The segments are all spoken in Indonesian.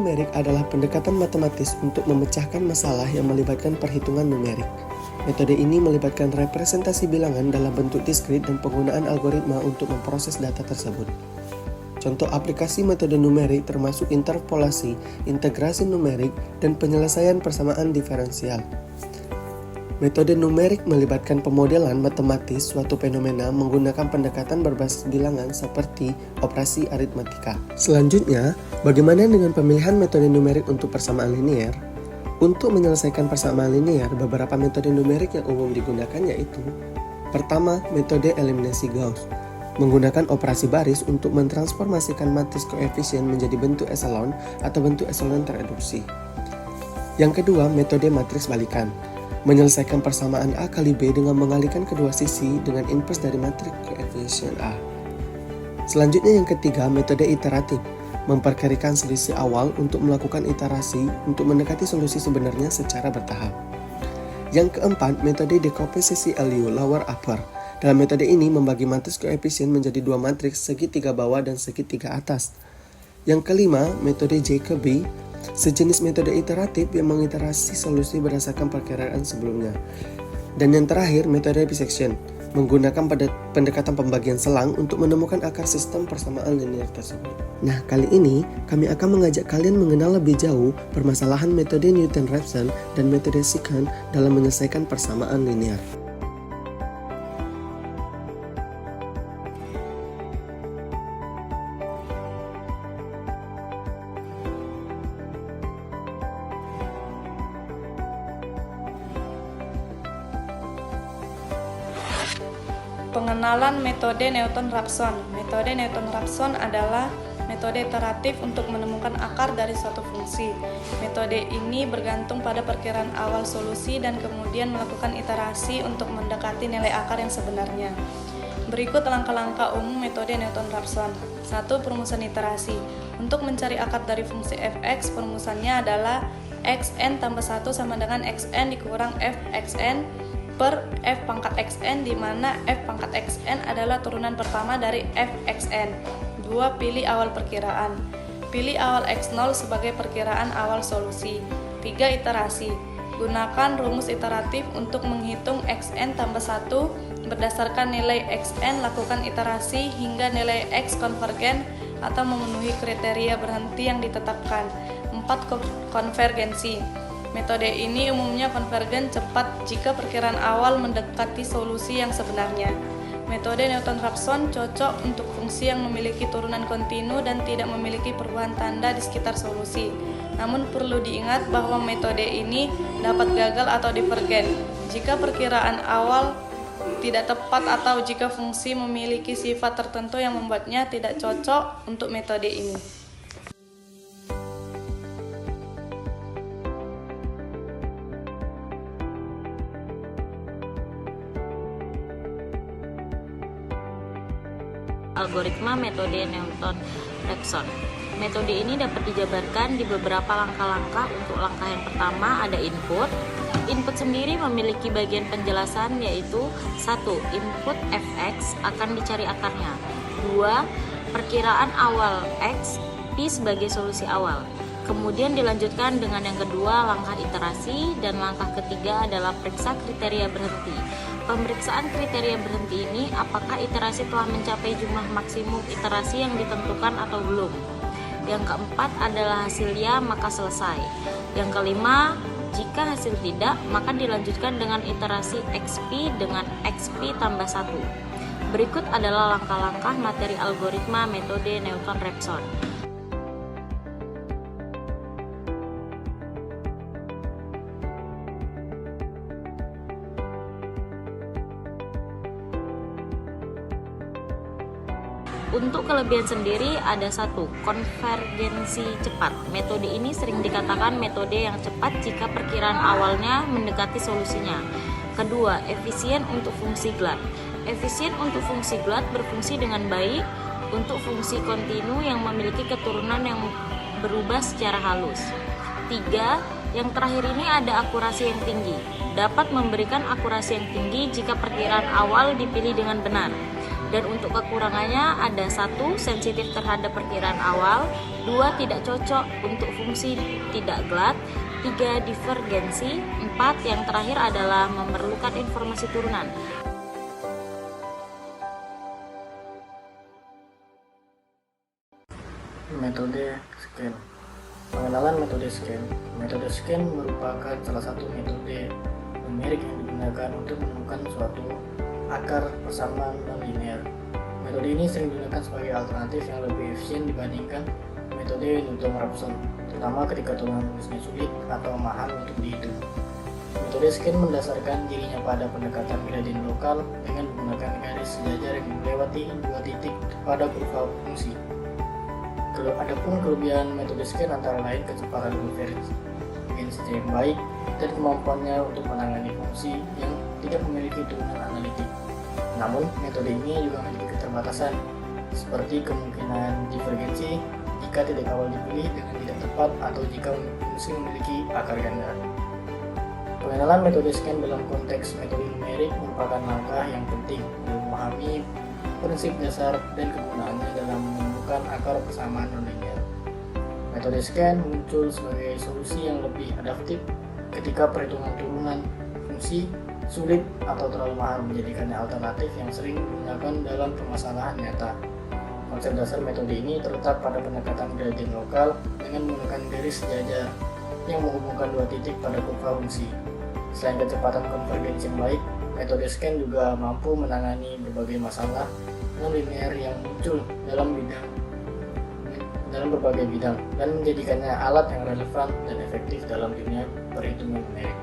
numerik adalah pendekatan matematis untuk memecahkan masalah yang melibatkan perhitungan numerik. Metode ini melibatkan representasi bilangan dalam bentuk diskrit dan penggunaan algoritma untuk memproses data tersebut. Contoh aplikasi metode numerik termasuk interpolasi, integrasi numerik, dan penyelesaian persamaan diferensial. Metode numerik melibatkan pemodelan matematis suatu fenomena menggunakan pendekatan berbasis bilangan seperti operasi aritmatika. Selanjutnya, bagaimana dengan pemilihan metode numerik untuk persamaan linear? Untuk menyelesaikan persamaan linear, beberapa metode numerik yang umum digunakan yaitu: pertama, metode eliminasi Gauss, menggunakan operasi baris untuk mentransformasikan matris koefisien menjadi bentuk eselon atau bentuk eselon tereduksi. Yang kedua, metode matris balikan, menyelesaikan persamaan A kali B dengan mengalihkan kedua sisi dengan inverse dari matris koefisien A. Selanjutnya yang ketiga, metode iteratif, memperkirakan selisih awal untuk melakukan iterasi untuk mendekati solusi sebenarnya secara bertahap. Yang keempat, metode dekomposisi LU, lower upper. Dalam metode ini membagi matris koefisien menjadi dua matriks segitiga bawah dan segitiga atas. Yang kelima, metode Jacobi, sejenis metode iteratif yang mengiterasi solusi berdasarkan perkiraan sebelumnya. Dan yang terakhir, metode bisection, menggunakan pendekatan pembagian selang untuk menemukan akar sistem persamaan linear tersebut. Nah, kali ini kami akan mengajak kalian mengenal lebih jauh permasalahan metode Newton-Raphson dan metode secant dalam menyelesaikan persamaan linear. Pengenalan metode Newton-Raphson. Metode Newton-Raphson adalah metode iteratif untuk menemukan akar dari suatu fungsi. Metode ini bergantung pada perkiraan awal solusi dan kemudian melakukan iterasi untuk mendekati nilai akar yang sebenarnya. Berikut langkah-langkah umum metode Newton-Raphson. 1. Perumusan iterasi. Untuk mencari akar dari fungsi fx, perumusannya adalah xn tambah 1 sama dengan xn dikurang fxn per f pangkat xn, di mana f pangkat xn adalah turunan pertama dari fxn. 2. Pilih awal perkiraan. Pilih awal x0 sebagai perkiraan awal solusi. 3. Iterasi. Gunakan rumus iteratif untuk menghitung xn tambah 1 berdasarkan nilai xn, lakukan iterasi hingga nilai x konvergen atau memenuhi kriteria berhenti yang ditetapkan. 4. Konvergensi. Metode ini umumnya konvergen cepat jika perkiraan awal mendekati solusi yang sebenarnya. Metode Newton-Raphson cocok untuk fungsi yang memiliki turunan kontinu dan tidak memiliki perubahan tanda di sekitar solusi. Namun perlu diingat bahwa metode ini dapat gagal atau divergen jika perkiraan awal tidak tepat atau jika fungsi memiliki sifat tertentu yang membuatnya tidak cocok untuk metode ini. Algoritma metode Newton-Raphson. Metode ini dapat dijabarkan di beberapa langkah-langkah. Untuk langkah yang pertama ada input. Input sendiri memiliki bagian penjelasan yaitu 1. Input fx akan dicari akarnya. 2. Perkiraan awal x, p sebagai solusi awal. Kemudian dilanjutkan dengan yang kedua, langkah iterasi, dan langkah ketiga adalah periksa kriteria berhenti. Pemeriksaan kriteria berhenti ini apakah iterasi telah mencapai jumlah maksimum iterasi yang ditentukan atau belum. Yang keempat adalah hasilnya, maka selesai. Yang kelima, jika hasil tidak, maka dilanjutkan dengan iterasi xp dengan xp tambah 1. Berikut adalah langkah-langkah materi algoritma metode Newton-Raphson. Untuk kelebihan sendiri ada 1. Konvergensi cepat. Metode ini sering dikatakan metode yang cepat jika perkiraan awalnya mendekati solusinya. Kedua, efisien untuk fungsi GLAD. Efisien untuk fungsi GLAD berfungsi dengan baik untuk fungsi kontinu yang memiliki keturunan yang berubah secara halus. 3. Yang terakhir ini ada akurasi yang tinggi. Dapat memberikan akurasi yang tinggi jika perkiraan awal dipilih dengan benar. Dan untuk kekurangannya ada 1. Sensitif terhadap perkiraan awal, 2. Tidak cocok untuk fungsi tidak GLAD, 3. Divergensi, 4. Yang terakhir adalah memerlukan informasi turunan. Metode scan. Pengenalan metode scan. Metode scan merupakan salah satu metode numerik yang digunakan untuk menemukan suatu akar persamaan non-linear. Metode ini sering digunakan sebagai alternatif yang lebih efisien dibandingkan metode Newton-Raphson, terutama ketika turunan rumusnya sulit atau mahal untuk dihitung. Metode scan mendasarkan dirinya pada pendekatan gradien lokal dengan menggunakan garis sejajar yang melewati 2 titik pada kurva fungsi. Adapun kelebihan metode scan antara lain kecepatan konvergensi yang baik dan kemampuannya untuk menangani fungsi yang tidak memiliki turunan analitik. Namun, metode ini juga memiliki keterbatasan, seperti kemungkinan divergensi jika titik awal dipilih dengan tidak tepat atau jika fungsi memiliki akar ganda. Pengenalan metode scan dalam konteks metode numerik merupakan langkah yang penting untuk memahami prinsip dasar dan kegunaannya dalam menemukan akar persamaan nonlinear. Metode scan muncul sebagai solusi yang lebih adaptif ketika perhitungan turunan fungsi sulit atau terlalu mahal, menjadikannya alternatif yang sering digunakan dalam permasalahan nyata. Konsep dasar metode ini terletak pada pendekatan gradien lokal dengan menggunakan garis sejajar yang menghubungkan 2 titik pada kurva fungsi. Selain kecepatan konvergensi yang baik, metode scan juga mampu menangani berbagai masalah non-linear yang muncul dalam berbagai bidang dan menjadikannya alat yang relevan dan efektif dalam dunia perhitungan numerik.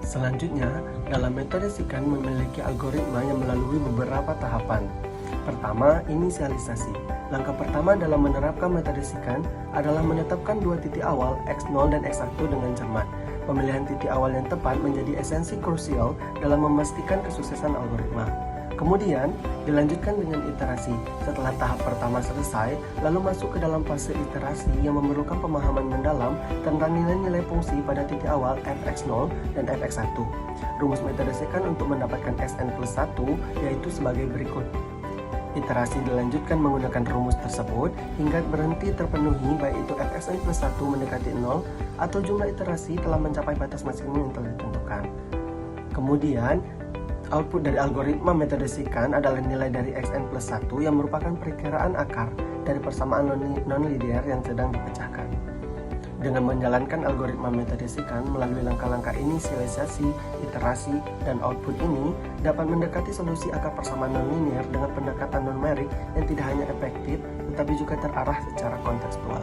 Selanjutnya, dalam metode scan memiliki algoritma yang melalui beberapa tahapan. Pertama, inisialisasi. Langkah pertama dalam menerapkan metode scan adalah menetapkan 2 titik awal x0 dan x1 dengan cermat. Pemilihan titik awal yang tepat menjadi esensi krusial dalam memastikan kesuksesan algoritma. Kemudian, dilanjutkan dengan iterasi. Setelah tahap pertama selesai, lalu masuk ke dalam fase iterasi yang memerlukan pemahaman mendalam tentang nilai-nilai fungsi pada titik awal fx0 dan fx1. Rumus metode scan untuk mendapatkan Sn+1 yaitu sebagai berikut. Iterasi dilanjutkan menggunakan rumus tersebut hingga berhenti terpenuhi, baik itu fxn+1 mendekati 0 atau jumlah iterasi telah mencapai batas maksimum yang telah ditentukan. Kemudian, output dari algoritma metode scan adalah nilai dari xn+1 yang merupakan perkiraan akar dari persamaan non-linear yang sedang dipecahkan. Dengan menjalankan algoritma metode scan melalui langkah-langkah inisialisasi, iterasi, dan output ini dapat mendekati solusi akar persamaan nonlinear dengan pendekatan numerik yang tidak hanya efektif tetapi juga terarah secara kontekstual.